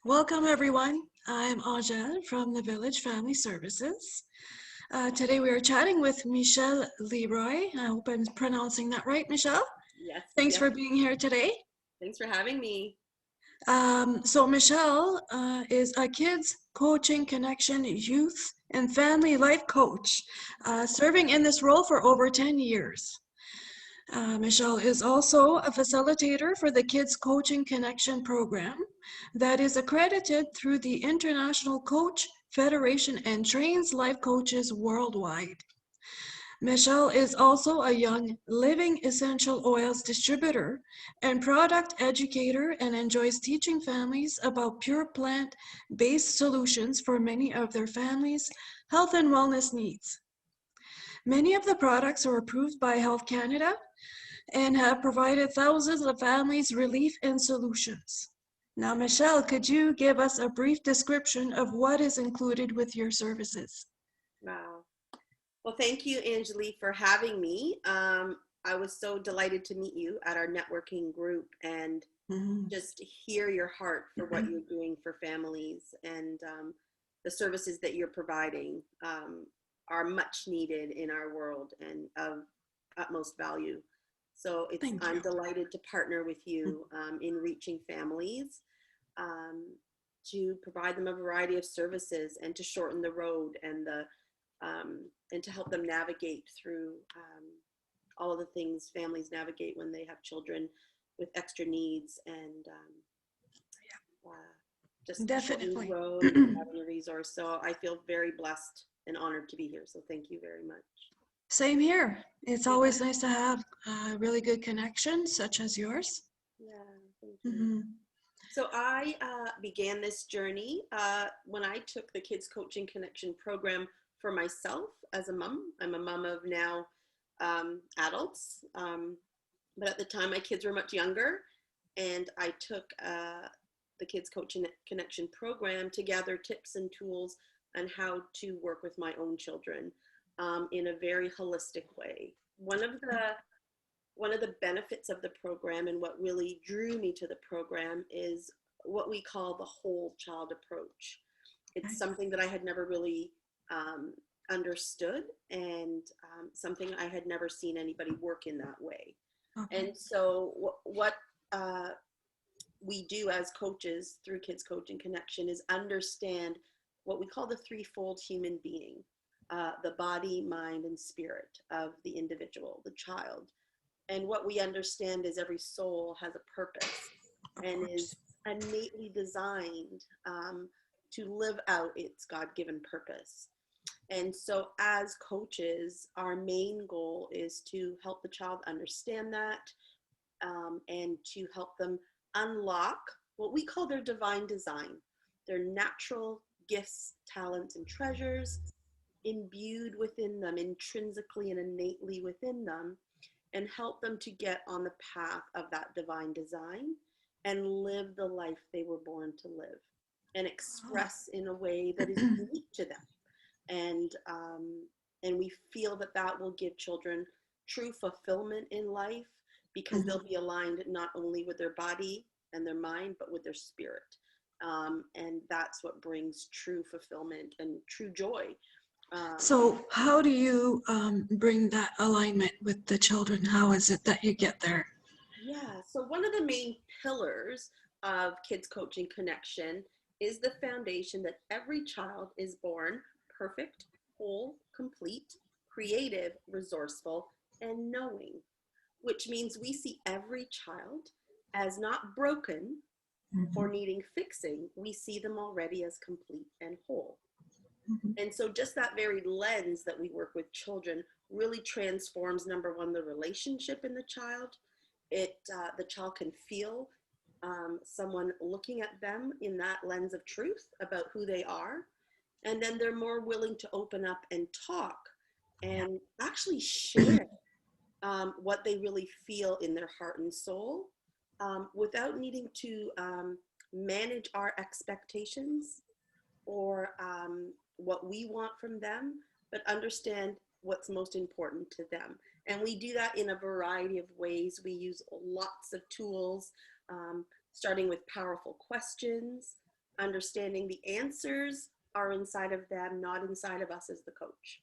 Welcome, everyone. I'm Aja from the Village Family Services. Today we are chatting with Michelle Leroy. I hope I'm pronouncing that right, Michelle. Yes, Thanks yes. for being here today. Thanks for having me. So Michelle is a kids coaching connection youth and family life coach, serving in this role for over 10 years. Michelle is also a facilitator for the Kids Coaching Connection program that is accredited through the International Coach Federation and trains life coaches worldwide. Michelle is also a young living essential oils distributor and product educator and enjoys teaching families about pure plant-based solutions for many of their families' health and wellness needs. Many of the products are approved by Health Canada and have provided thousands of families relief and solutions. Now, Michelle, could you give us a brief description of what is included with your services? Wow. Well, thank you, Angeli, for having me. I was so delighted to meet you at our networking group and Mhm. just hear your heart for what you're doing for families and the services that you're providing are much needed in our world and of utmost value. So Thank I'm you. delighted to partner with you in reaching families um, to provide them a variety of services and to shorten the road and to help them navigate through all of the things families navigate when they have children with extra needs and just shortening the Definitely. road and providing a resource. So I feel very blessed and honored to be here. So thank you very much. Same here. It's Yeah, always nice to have really good connections such as yours. yeah, thank you. Mhm. So I began this journey when I took the Kids Coaching Connection program for myself as a mom. I'm a mom of now adults, but at the time my kids were much younger, and I took the Kids Coaching Connection program to gather tips and tools on how to work with my own children in a very holistic way. One of the benefits of the program and what really drew me to the program is what we call the whole child approach. It's Okay. something that I had never really understood and something I had never seen anybody work in that way. Okay. And so, what we do as coaches through Kids Coaching Connection is understand what we call the threefold human being, the body, mind, and spirit of the individual, the child. And what we understand is every soul has a purpose Of and course. is innately designed to live out its God given purpose. And so, as coaches, our main goal is to help the child understand that and to help them unlock what we call their divine design, their natural gifts, talents, and treasures imbued within them, intrinsically and innately within them, and help them to get on the path of that divine design and live the life they were born to live and express in a way that is unique to them. And and we feel that that will give children true fulfillment in life because Mhm. they'll be aligned not only with their body and their mind but with their spirit, and that's what brings true fulfillment and true joy. um, So, how do you bring that alignment with the children? How is it that you get there? Yeah, so one of the main pillars of Kids Coaching Connection is the foundation that every child is born perfect, whole, complete, creative, resourceful, and knowing, which means we see every child as not broken or Mhm. needing fixing. We see them already as complete and whole. Mhm. And so, just that very lens that we work with children really transforms, number one, the relationship in the child. The child can feel someone looking at them in that lens of truth about who they are, and then they're more willing to open up and talk Yeah. and actually share what they really feel in their heart and soul without needing to manage our expectations or what we want from them, but understand what's most important to them. And we do that in a variety of ways. We use lots of tools, starting with powerful questions, understanding the answers are inside of them, not inside of us as the coach.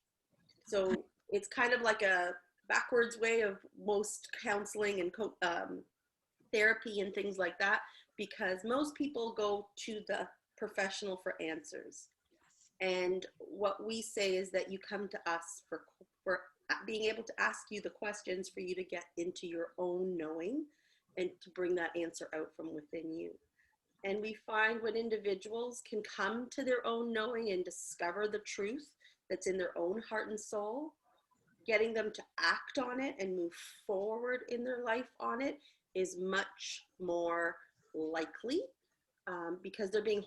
So it's kind of like a backwards way of most counseling and therapy and things like that, because most people go to the professional for answers. And what we say is that you come to us for being able to ask you the questions for you to get into your own knowing and to bring that answer out from within you. And we find when individuals can come to their own knowing and discover the truth that's in their own heart and soul, getting them to act on it and move forward in their life on it is much more likely, because they're being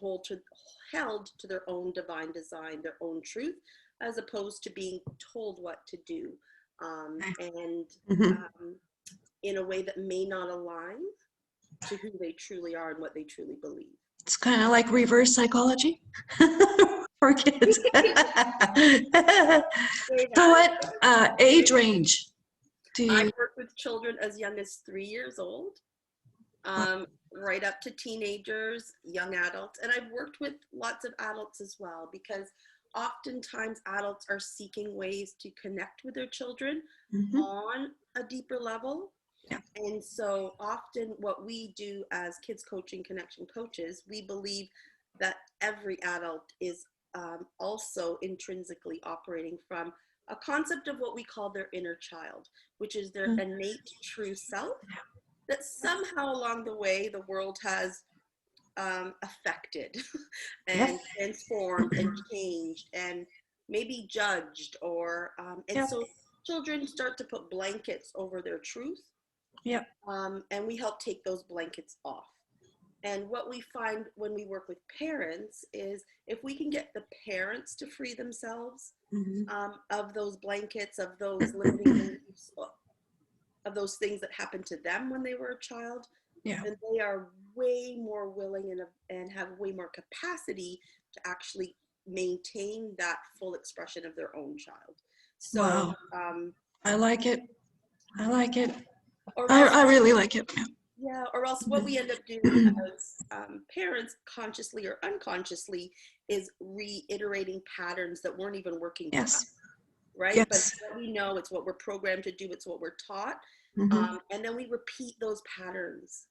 held to their own divine design, their own truth, as opposed to being told what to do, and in a way that may not align to who they truly are and what they truly believe. It's kind of like reverse psychology for kids. So what age range do you? I work with children as young as 3 years old, right up to teenagers, young adults. And I've worked with lots of adults as well, because oftentimes adults are seeking ways to connect with their children on a deeper level. Yeah. And so often what we do as kids coaching connection coaches, we believe that every adult is also intrinsically operating from a concept of what we call their inner child, which is their innate true self, that somehow along the way the world has affected and transformed and changed and maybe judged, or so children start to put blankets over their truth. And we help take those blankets off. And what we find when we work with parents is if we can get the parents to free themselves of those blankets, of those limiting beliefs, of those things that happened to them when they were a child, then they are way more willing and have way more capacity to actually maintain that full expression of their own child. So wow. I like it. I like it. Else, I really like it. Yeah, or else what we end up doing as parents, consciously or unconsciously, is reiterating patterns that weren't even working for us, right? But what we know, it's what we're programmed to do, it's what we're taught. And then we repeat those patterns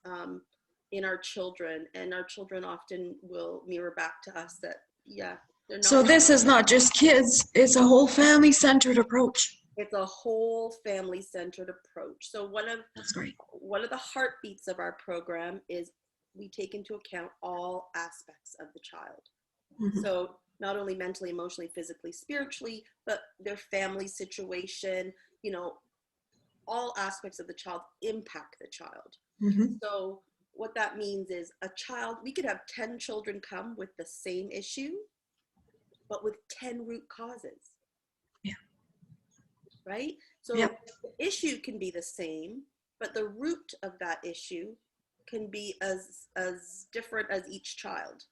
in our children, and our children often will mirror back to us that, they're not. So this is not just kids, it's a whole family-centered approach. It's a whole family-centered approach. So That's great. One of the heartbeats of our program is we take into account all aspects of the child. So not only mentally, emotionally, physically, spiritually, but their family situation, all aspects of the child impact the child. So what that means is we could have 10 children come with the same issue, but with 10 root causes. Right? So the issue can be the same, but the root of that issue can be as different as each child.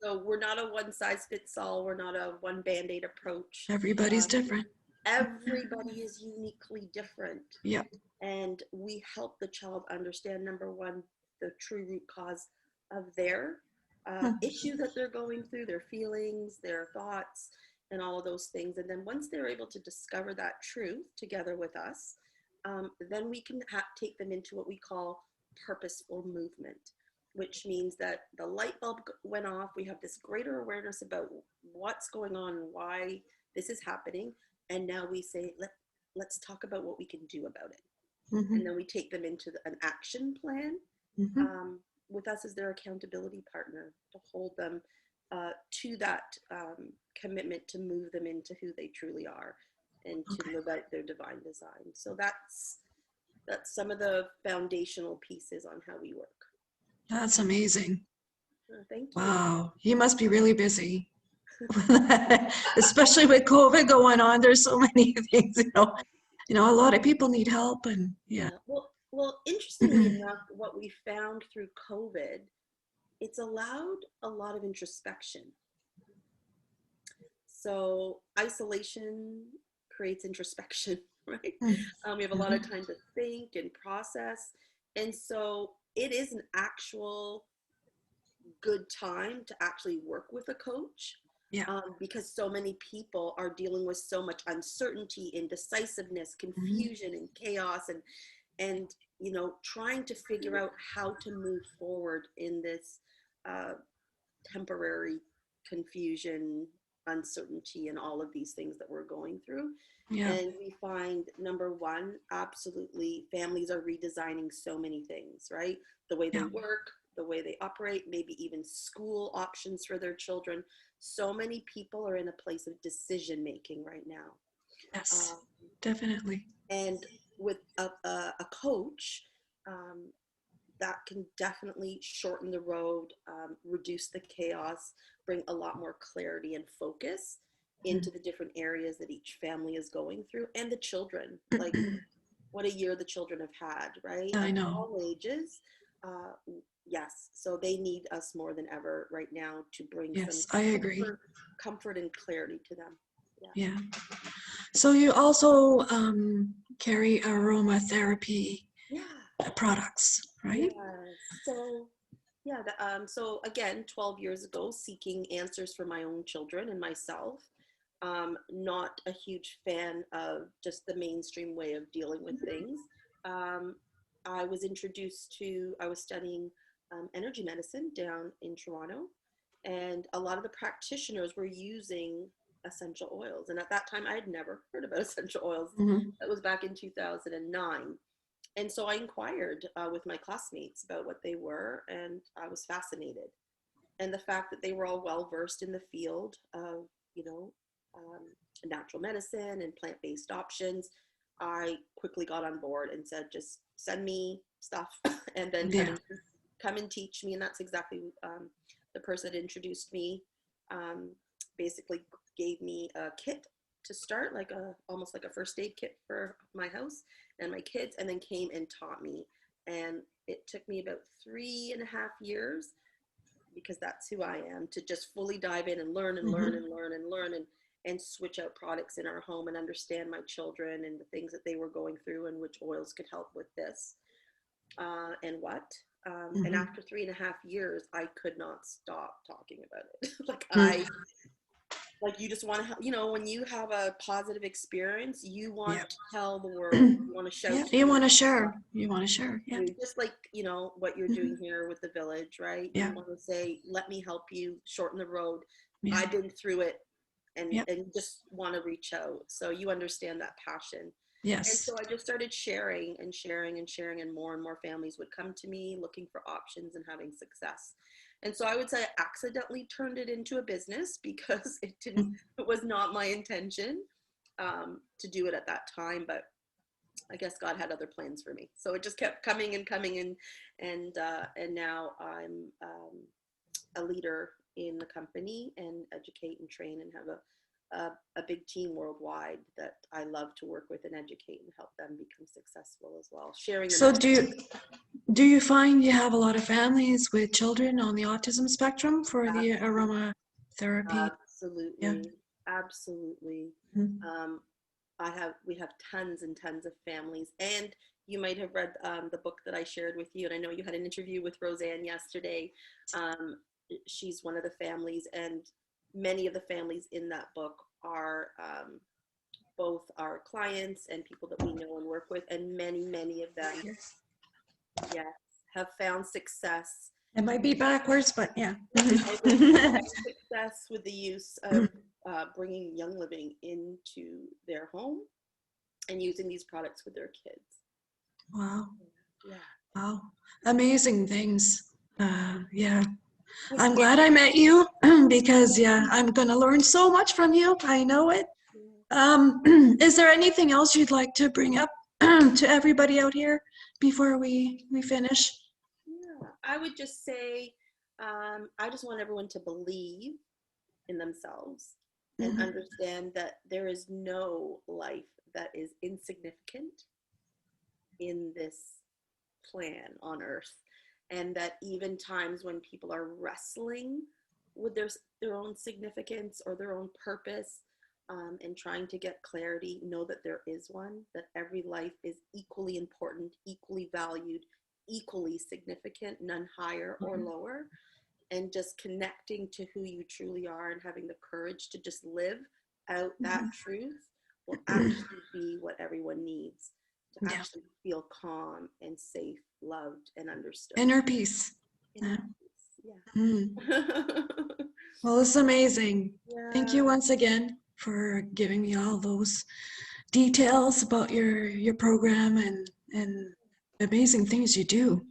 So we're not a one size fits all. We're not a one Band-Aid approach. Everybody's different. Everybody is uniquely different. And we help the child understand, number one, the true root cause of their issue that they're going through, their feelings, their thoughts, and all of those things. And then once they're able to discover that truth together with us, then we can take them into what we call purposeful movement, which means that the light bulb went off. We have this greater awareness about what's going on and why this is happening. And now we say, let's talk about what we can do about it. And then we take them into an action plan with us as their accountability partner to hold them to that commitment to move them into who they truly are and to live out their divine design. So that's some of the foundational pieces on how we work. That's amazing. Thank you. Wow, you must be really busy. Especially with COVID going on, there's so many things, a lot of people need help and Well, interestingly enough, what we found through COVID, it's allowed a lot of introspection. So isolation creates introspection, right? We have a lot of time to think and process. And so it is an actual good time to actually work with a coach. Yeah. Because so many people are dealing with so much uncertainty, indecisiveness, confusion, and chaos, and you know, trying to figure out how to move forward in this temporary confusion, uncertainty, and all of these things that we're going through. Yeah. And we find, number one, absolutely, families are redesigning so many things, right? The way they Yeah. work, the way they operate, maybe even school options for their children. So many people are in a place of decision making right now. Yes, Um, definitely. and with a coach, um, that can definitely shorten the road, reduce the chaos, bring a lot more clarity and focus into the different areas that each family is going through, and the children. Like, what a year the children have had, right? I Of know. all ages. Uh, yes, so they need us more than ever right now to bring some Yes, I agree. comfort and clarity to them. Yeah. Yeah. So you also carry aromatherapy Yeah. products, right? Yeah. So, yeah. So again, 12 years ago, seeking answers for my own children and myself. Not a huge fan of just the mainstream way of dealing with things. Um, I was studying energy medicine down in Toronto, and a lot of the practitioners were using essential oils. And at that time, I had never heard about essential oils. Mm-hmm. That was back in 2009. And so I inquired with my classmates about what they were, and I was fascinated. And the fact that they were all well versed in the field of, you know, um, natural medicine and plant-based options, I quickly got on board and said, just send me stuff and then Yeah. come and teach me. And that's exactly the person that introduced me. Basically gave me a kit to start, like almost like a first aid kit for my house and my kids, and then came and taught me. And it took me about 3.5 years, because that's who I am, to just fully dive in and learn and learn Mm-hmm. and learn and learn and switch out products in our home and understand my children and the things that they were going through and which oils could help with this and what. And Mm-hmm. after 3.5 years, I could not stop talking about it. Mm. Like, you just want to, you know, when you have a positive experience, you want Yeah. to tell the world, you want to shout Yeah. to You them. want to share. You want to share. Yeah. Just like, you know, what you're Mhm. doing here with the village, right? Yeah. You want to say, let me help you shorten the road. Yeah. I've been through it, Yeah. and just want to reach out. So you understand that passion. And Yes. so I just started sharing and sharing and sharing, and more families would come to me looking for options and having success. And so I would say I accidentally turned it into a business because it was not my intention to do it at that time, but I guess God had other plans for me. So it just kept coming and coming, and now I'm a leader in the company and educate and train and have a big team worldwide that I love to work with and educate and help them become successful as well. Sharing the So message. do you find you have a lot of families with children on the autism spectrum for the aromatherapy? Yeah. Absolutely, absolutely. Mhm. Um, we have tons and tons of families, and you might have read the book that I shared with you, and I know you had an interview with Roseanne yesterday. Um, she's one of the families, and many of the families in that book are both our clients and people that we know and work with, and many of them, Yes. yes, have found success. It might be backwards, but yeah. Success with the use of bringing Young Living into their home and using these products with their kids. Wow. Yeah. Wow. Amazing things. Yeah. With I'm it, glad I met you because, yeah, I'm going to learn so much from you. I know it. Is there anything else you'd like to bring up to everybody out here before we finish? yeah, I would just say, I just want everyone to believe in themselves and Mhm. understand that there is no life that is insignificant in this plan on earth, and that even times when people are wrestling with their own significance or their own purpose, and trying to get clarity, know that there is one, that every life is equally important, equally valued, equally significant, none higher or Mhm. lower. and just connecting to who you truly are and having the courage to just live out that truth will actually be what everyone needs to actually feel calm and safe, loved, and understood. Inner peace. Inner peace. Yeah. Mm. Well, it's amazing. Yeah. Thank you once again for giving me all those details about your program and amazing things you do.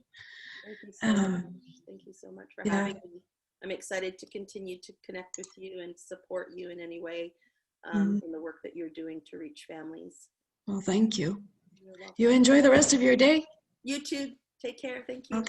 Thank you so much. Thank you so much for having me. I'm excited to continue to connect with you and support you in any way in the work that you're doing to reach families. Well, thank you. You're welcome. You enjoy the rest of your day. You too. Take care. Thank you. Okay.